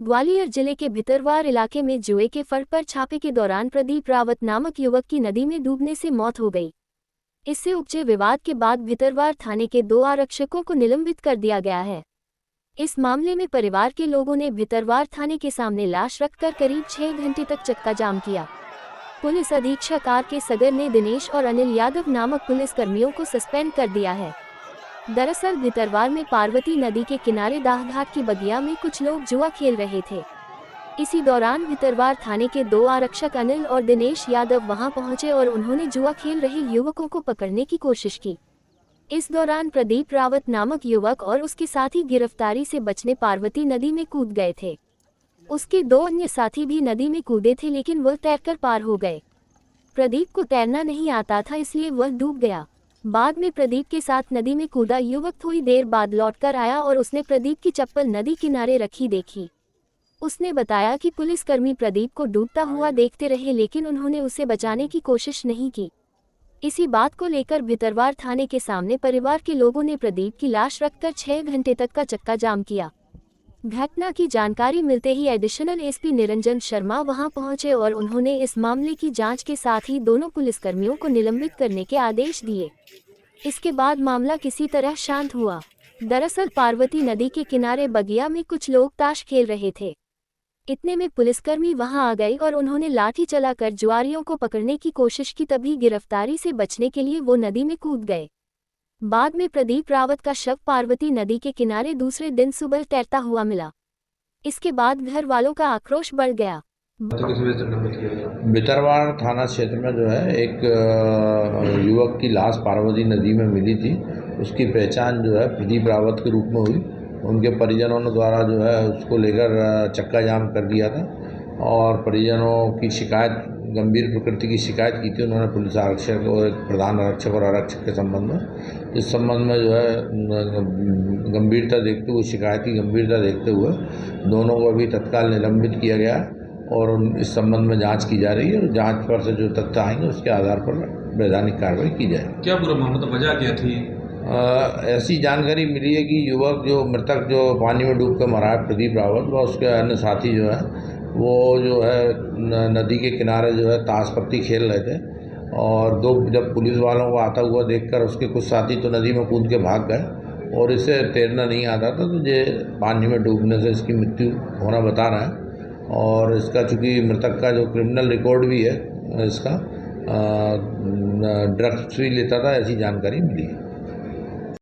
ग्वालियर जिले के भितरवार इलाके में जुए के फड़ पर छापे के दौरान प्रदीप रावत नामक युवक की नदी में डूबने से मौत हो गई। इससे उपजे विवाद के बाद भितरवार थाने के 2 आरक्षकों को निलंबित कर दिया गया है। इस मामले में परिवार के लोगों ने भितरवार थाने के सामने लाश रखकर करीब 6 घंटे तक चक्का जाम किया। पुलिस अधीक्षक आर के सगर ने दिनेश और अनिल यादव नामक पुलिसकर्मियों को सस्पेंड कर दिया है। दरअसल भितरवार में पार्वती नदी के किनारे दाहघाट की बगिया में कुछ लोग जुआ खेल रहे थे। इसी दौरान भितरवार थाने के 2 आरक्षक अनिल और दिनेश यादव वहां पहुंचे और उन्होंने जुआ खेल रहे युवकों को पकड़ने की कोशिश की। इस दौरान प्रदीप रावत नामक युवक और उसके साथी गिरफ्तारी से बचने पार्वती नदी में कूद गए थे। उसके 2 अन्य साथी भी नदी में कूदे थे, लेकिन वह तैरकर पार हो गए। प्रदीप को तैरना नहीं आता था, इसलिए वह डूब गया। बाद में प्रदीप के साथ नदी में कूदा युवक थोड़ी देर बाद लौटकर आया और उसने प्रदीप की चप्पल नदी किनारे रखी देखी। उसने बताया कि पुलिसकर्मी प्रदीप को डूबता हुआ देखते रहे, लेकिन उन्होंने उसे बचाने की कोशिश नहीं की। इसी बात को लेकर भितरवार थाने के सामने परिवार के लोगों ने प्रदीप की लाश रखकर 6 घंटे तक का चक्का जाम किया। घटना की जानकारी मिलते ही एडिशनल एसपी निरंजन शर्मा वहां पहुंचे और उन्होंने इस मामले की जांच के साथ ही दोनों पुलिसकर्मियों को निलंबित करने के आदेश दिए। इसके बाद मामला किसी तरह शांत हुआ। दरअसल पार्वती नदी के किनारे बगिया में कुछ लोग ताश खेल रहे थे। इतने में पुलिसकर्मी वहां आ गए और उन्होंने लाठी चलाकर जुआरियों को पकड़ने की कोशिश की, तभी गिरफ्तारी से बचने के लिए वो नदी में कूद गए। बाद में प्रदीप रावत का शव पार्वती नदी के किनारे दूसरे दिन सुबह तैरता हुआ मिला। इसके बाद घर वालों का आक्रोश बढ़ गया। भितरवार थाना क्षेत्र में जो है एक युवक की लाश पार्वती नदी में मिली थी। उसकी पहचान जो है प्रदीप रावत के रूप में हुई। उनके परिजनों ने द्वारा जो है उसको लेकर चक्का जाम कर दिया था और परिजनों की शिकायत, गंभीर प्रकृति की शिकायत की थी उन्होंने पुलिस आरक्षक और एक प्रधान आरक्षक और आरक्षक के संबंध में। इस संबंध में जो है गंभीरता देखते हुए, शिकायत की गंभीरता देखते हुए दोनों को अभी तत्काल निलंबित किया गया और इस संबंध में जांच की जा रही है। जांच पर से जो तथ्य आएंगे उसके आधार पर वैधानिक कार्रवाई की जाएगी। क्या पूरा मामला, तो वजह क्या थी? ऐसी जानकारी मिली है कि युवक जो मृतक जो पानी में डूब कर मरा है प्रदीप रावत, व उसके अन्य साथी जो है वो जो है नदी के किनारे जो है ताश पत्ती खेल रहे थे और जब पुलिस वालों को आता हुआ देखकर उसके कुछ साथी तो नदी में कूद के भाग गए और इसे तैरना नहीं आता था, तो ये पानी में डूबने से इसकी मृत्यु होना बता रहा है। और इसका चूँकि मृतक का जो क्रिमिनल रिकॉर्ड भी है, इसका ड्रग्स भी लेता था, ऐसी जानकारी मिली है।